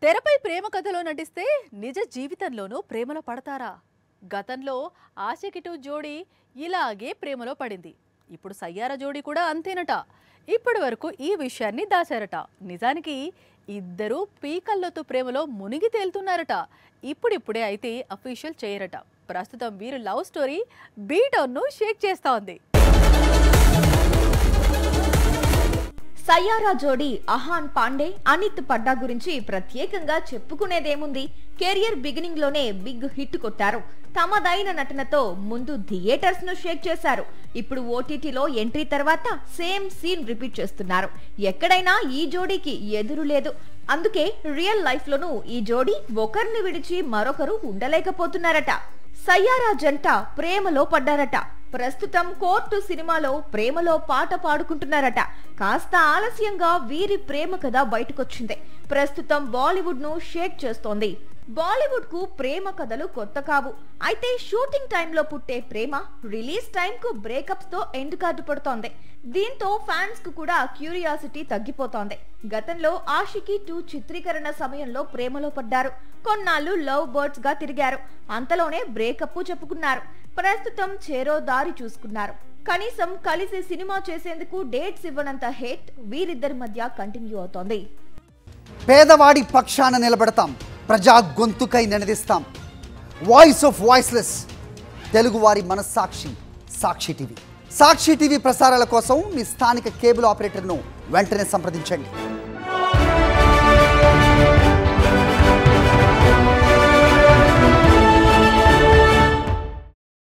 తెరపై ప్రేమ కథలో నటిస్తే నిజ జీవితంలోనూ ప్రేమలో పడతారా? గతంలో ఆషికి 2 జోడీ ఇలాగే ప్రేమలో పడింది. ఇప్పుడు సయ్యారా జోడీ కూడా అంతేనట. ఇప్పటి వరకు ఈ విషయాన్ని దాచారట. నిజానికి ఇద్దరు పీకల్లోతు ప్రేమలో మునిగి తేలుతున్నారట. ఇప్పుడిప్పుడే అయితే అఫీషియల్ చేయరట. ప్రస్తుతం వీరు లవ్ స్టోరీ బీటౌన్ను షేక్ చేస్తా ఉంది. సయ్యారా జోడీ అహాన్ పాండే, అనిత్ పడ్డా గురించి ప్రత్యేకంగా చెప్పుకునేదేముంది? కెరియర్ బిగినింగ్ లోనే బిగ్ హిట్ కొట్టారు. తమదైన నటనతో ముందు థియేటర్స్ ను షేక్ చేశారు. ఇప్పుడు ఓటీటీలో ఎంట్రీ తర్వాత సేమ్ సీన్ రిపీట్ చేస్తున్నారు. ఎక్కడైనా ఈ జోడీకి ఎదురు లేదు. అందుకే రియల్ లైఫ్ లోనూ ఈ జోడీ ఒకరిని విడిచి మరొకరు ఉండలేకపోతున్నారట. సయ్యారా జంట ప్రేమలో పడ్డారట. ప్రస్తుతం కోర్టు సినిమాలో ప్రేమలో పాట పాడుకుంటున్నారట. కాస్త ఆలస్యంగా వీరి ప్రేమ కథ బయటకొచ్చింది. ప్రస్తుతం బాలీవుడ్ ను షేక్ చేస్తోంది. బాలీవుడ్ కు ప్రేమ కథలు కొత్త కావు. అయితే షూటింగ్ టైంలో పుట్టే ప్రేమ రిలీజ్ టైం కు బ్రేకప్స్ తో ఎండ్ కార్డు పడుతోంది. దీంతో ఫ్యాన్స్ కు కూడా క్యూరియాసిటీ తగ్గిపోతోంది. గతంలో ఆషికి 2 చిత్రీకరణ సమయంలో ప్రేమలో పడ్డారు. కొన్నాళ్ళు లవ్ బర్డ్స్ గా తిరిగారు. అంతలోనే బ్రేకప్ చెప్పుకున్నారు. ప్రస్తుతం చేరో దారి చూసుకున్నారు. కనీసం కలిసి సినిమా చేసేందుకు డేట్స్ ఇవ్వనంత హేట్ వీరిద్దరి మధ్య కంటిన్యూ అవుతోంది. పేదవాడి పక్షాన నిలబడతాం, ప్రజా గొంతుకై నినదిస్తాం. వాయిస్ ఆఫ్ వాయిస్లెస్, తెలుగువారి మనస్సాక్షి సాక్షి టీవీ. సాక్షి టీవీ ప్రసారాల కోసం మీ స్థానిక కేబుల్ ఆపరేటర్ను వెంటనే సంప్రదించండి.